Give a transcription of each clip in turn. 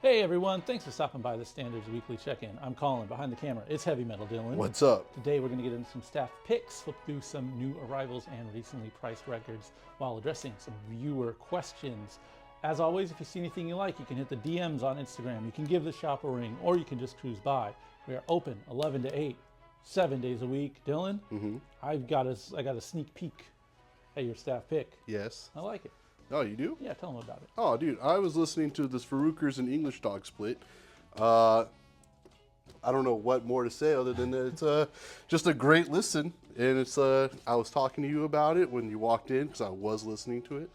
Hey everyone, thanks for stopping by the Standards Weekly Check-In. I'm Colin, behind the camera. It's Heavy Metal Dylan. What's up? Today we're going to get into some staff picks, flip through some new arrivals and recently priced records while addressing some viewer questions. As always, if you see anything you like, you can hit the DMs on Instagram, you can give the shop a ring, or you can just cruise by. We are open 11 to 8, 7 days a week. Dylan, I got a sneak peek at your staff pick. Yes. I like it. Oh, you do? Yeah, tell them about it. Oh, dude, I was listening to this Faroukers and English Dog split. I don't know what more to say other than that it's just a great listen. And it's I was talking to you about it when you walked in because I was listening to it,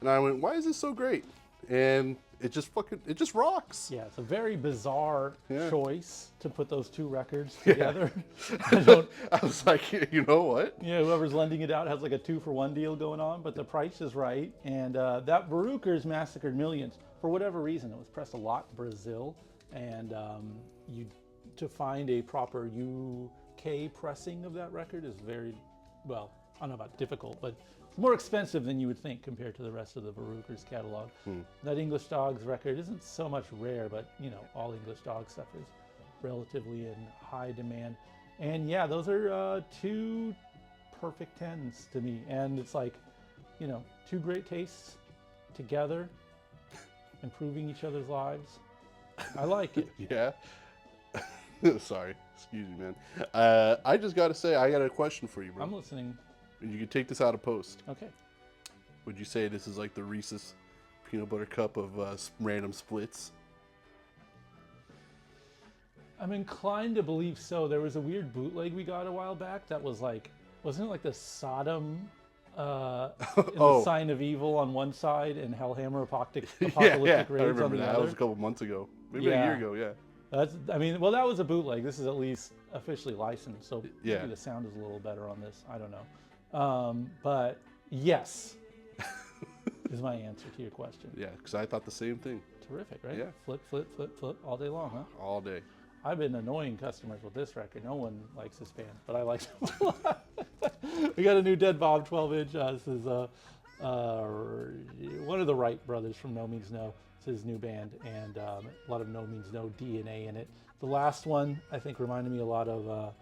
and I went, "Why is this so great?" And it just rocks. Yeah, it's a very bizarre choice to put those two records Yeah. together. I was like, you know what? Yeah, whoever's lending it out has like a 2-for-1 deal going on, but the price is right. And that Baruchers Massacred Millions, for whatever reason, it was pressed a lot in Brazil. And to find a proper UK pressing of that record is very, well, I don't know about difficult, but it's more expensive than you would think compared to the rest of the Baruchers catalog. That English Dogs record isn't so much rare, but you know, all English Dog stuff is relatively in high demand. And yeah, those are two perfect 10s to me. And it's like, you know, two great tastes together, improving each other's lives. I like it. Yeah. Sorry. Excuse me, man. I just got to say, I got a question for you, bro. I'm listening. You can take this out of post. Okay. Would you say this is like the Reese's peanut butter cup of random splits? I'm inclined to believe so. There was a weird bootleg we got a while back that was like, wasn't it like the Sodom the Sign of Evil on one side and Hellhammer Apocalyptic Raids I on remember the that. That other? was a couple months ago. Maybe a year ago, yeah. Well, that was a bootleg. This is at least officially licensed, so Yeah. maybe the sound is a little better on this. I don't know. But yes, is my answer to your question. Yeah, because I thought the same thing. Terrific, right? Yeah. Flip, flip, flip, flip all day long, huh? All day. I've been annoying customers with this record. No one likes this band, but I like them a lot. We got a new Dead Bob 12-inch. This is one of the Wright brothers from No Means No. It's his new band, and a lot of No Means No DNA in it. The last one, I think, reminded me a lot of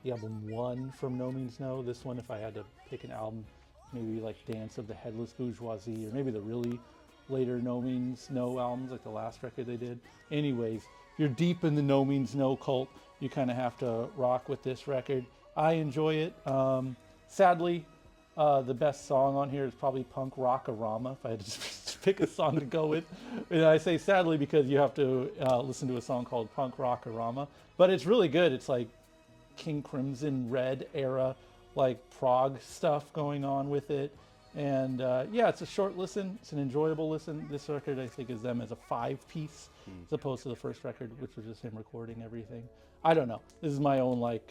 the album 1 from No Means No. This one, if I had to pick an album, maybe like Dance of the Headless Bourgeoisie, or maybe the really later No Means No albums, like the last record they did. Anyways, if you're deep in the No Means No cult, you kind of have to rock with this record. I enjoy it. Sadly, the best song on here is probably Punk Rock-a-Rama, if I had to just pick a song to go with. And I say sadly because you have to listen to a song called Punk Rock-a-Rama. But it's really good. It's like King Crimson Red era, like prog stuff going on with it. And yeah, it's a short listen. It's an enjoyable listen. This record, I think, is them as a 5-piece as opposed to the first record, which was just him recording everything. I don't know. This is my own, like,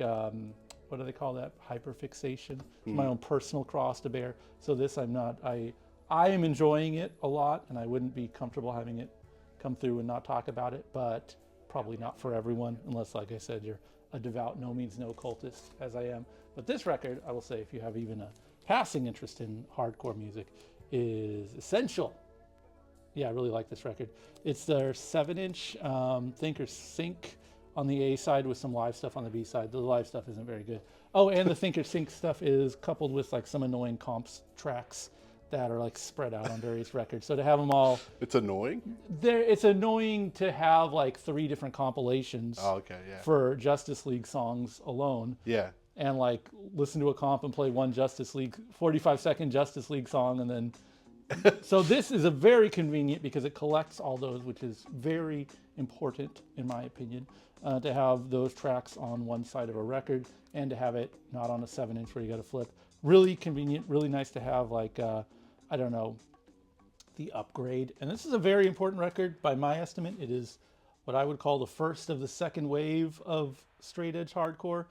what do they call that? Hyperfixation. My own personal cross to bear. So this, I am enjoying it a lot, and I wouldn't be comfortable having it come through and not talk about it, but probably not for everyone, unless, like I said, you're a devout No Means No cultist, as I am. But this record, I will say, if you have even a passing interest in hardcore music, is essential. Yeah, I really like this record. It's their 7-inch Think or Sink on the A side with some live stuff on the B side. The live stuff isn't very good. Oh, and the Think or Sink stuff is coupled with like some annoying comps tracks that are like spread out on various records. So to have them all, It's annoying? it's annoying to have like 3 different compilations Oh, okay, yeah. for Justice League songs alone. Yeah. And like listen to a comp and play one Justice League 45-second Justice League song, and then so this is a very convenient because it collects all those, which is very important in my opinion, to have those tracks on one side of a record and to have it not on a 7-inch where you got to flip. Really convenient, really nice to have, like I don't know, the upgrade. And this is a very important record by my estimate. It is what I would call the first of the second wave of straight edge hardcore.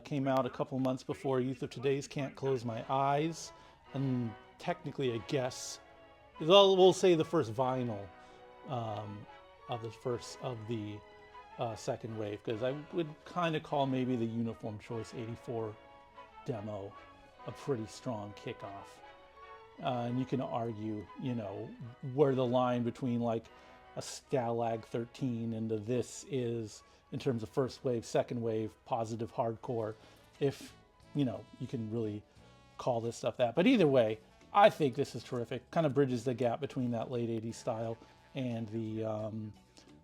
Came out a couple months before Youth of Today's Can't Close My Eyes, and technically, I guess, we'll say the first vinyl of the second wave, because I would kind of call maybe the Uniform Choice 84 demo a pretty strong kickoff. And you can argue, you know, where the line between like a Stalag 13 into this is in terms of first wave, second wave, positive hardcore, if you know you can really call this stuff that. But either way, I think this is terrific. Kind of bridges the gap between that late 80s style and the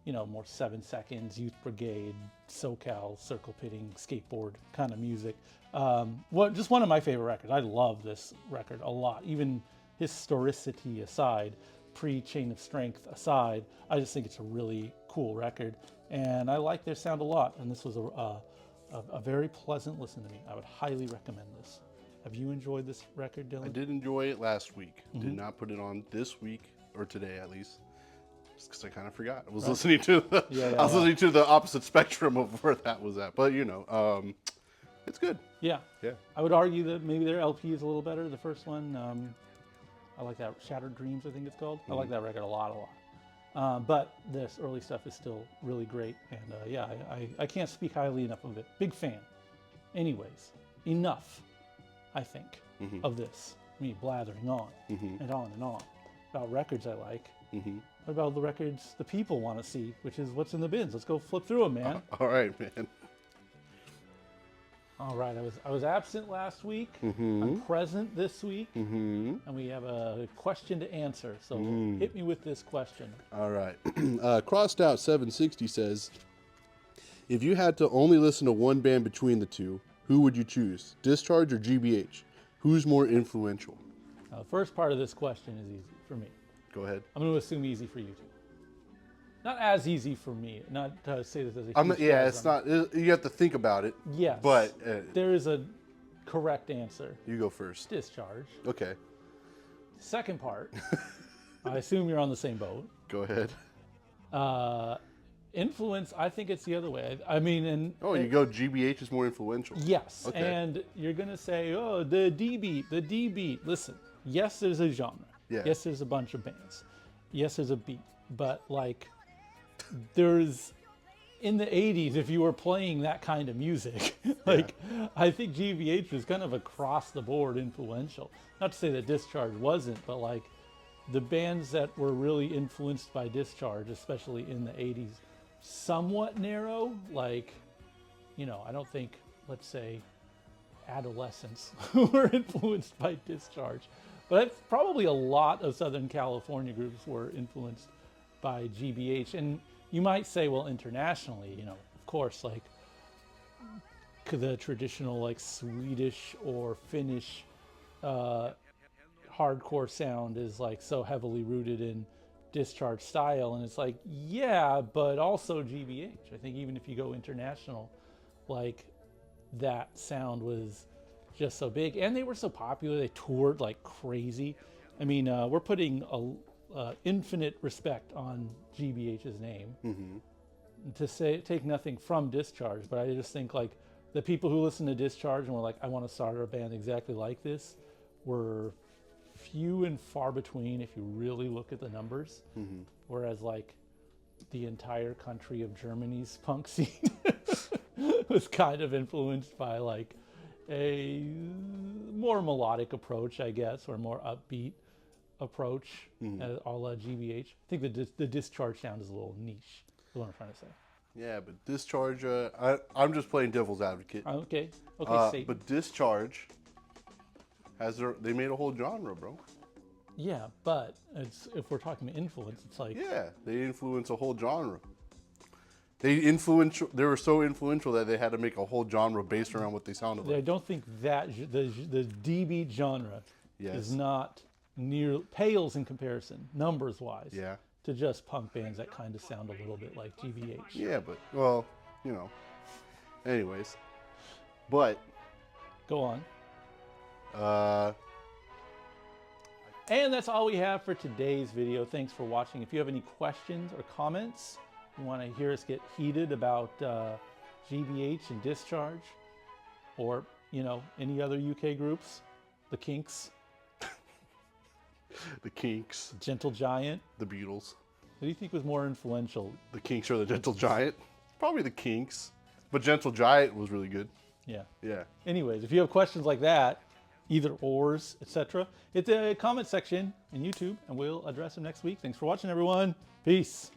you know, more 7 Seconds, Youth Brigade, SoCal, circle pitting, skateboard kind of music. Just one of my favorite records. I love this record a lot. Even historicity aside, pre-Chain of Strength aside, I just think it's a really cool record. And I like their sound a lot. And this was a very pleasant listen to me. I would highly recommend this. Have you enjoyed this record, Dylan? I did enjoy it last week. Did not put it on this week, or today at least. Because I kind of forgot. I was listening to the, listening to the opposite spectrum of where that was at. But you know, it's good. Yeah. Yeah. I would argue that maybe their LP is a little better. The first one, I like that. Shattered Dreams, I think it's called. I like that record a lot. But this early stuff is still really great. And yeah, I can't speak highly enough of it. Big fan. Anyways, enough, I think, of this. Me blathering on and on and on about records I like. What about the records the people want to see, which is what's in the bins? Let's go flip through them, man. All right, man. All right, I was absent last week. I'm present this week, and we have a question to answer. So hit me with this question. All right. Crossed Out 760 says, if you had to only listen to one band between the two, who would you choose? Discharge or GBH? Who's more influential? The first part of this question is easy for me. Go ahead. I'm going to assume easy for you too. Not as easy for me. Not to say that there's a huge yeah, it's not. You have to think about it. Yes. But there is a correct answer. You go first. Discharge. Okay. Second part. I assume you're on the same boat. Go ahead. Influence, I think it's the other way. I mean, you go GBH is more influential. Yes. Okay. And you're going to say, oh, the D beat. Listen, yes, there's a genre. Yeah. Yes, there's a bunch of bands. Yes, there's a beat. But like, there's, in the 80s, if you were playing that kind of music, like, I think GBH was kind of across the board influential. Not to say that Discharge wasn't, but like, the bands that were really influenced by Discharge, especially in the 80s, somewhat narrow. Like, you know, I don't think, let's say, Adolescents were influenced by Discharge. But probably a lot of Southern California groups were influenced by GBH. And you might say, well, internationally, you know, of course, like the traditional like Swedish or Finnish hardcore sound is like so heavily rooted in Discharge style. And it's like, yeah, but also GBH. I think even if you go international, like that sound was just so big, and they were so popular. They toured like crazy. I mean, we're putting infinite respect on GBH's name to say take nothing from Discharge, but I just think like the people who listen to Discharge and were like, I want to start a band exactly like this, were few and far between if you really look at the numbers. Whereas like the entire country of Germany's punk scene was kind of influenced by like a more melodic approach, I guess, or more upbeat approach, a la GBH. I think the Discharge sound is a little niche, is what I'm trying to say. Yeah, but Discharge, I'm just playing devil's advocate. Okay, Satan. But Discharge they made a whole genre, bro. Yeah, but if we're talking influence, it's like... Yeah, they influence a whole genre. They were so influential that they had to make a whole genre based around what they sounded like. I don't think that the D-beat genre is not pales in comparison, numbers-wise, to just punk bands that kind of sound a little bit like GBH. Yeah, but, well, you know. Anyways. But. Go on. And that's all we have for today's video. Thanks for watching. If you have any questions or comments, you want to hear us get heated about GBH and Discharge, or, you know, any other UK groups, the Kinks. The Kinks. Gentle Giant. The Beatles. Who do you think was more influential? The Kinks or the Gentle Giant? Probably the Kinks. But Gentle Giant was really good. Yeah. Yeah. Anyways, if you have questions like that, either ors, etc., hit the comment section in YouTube, and we'll address them next week. Thanks for watching, everyone. Peace.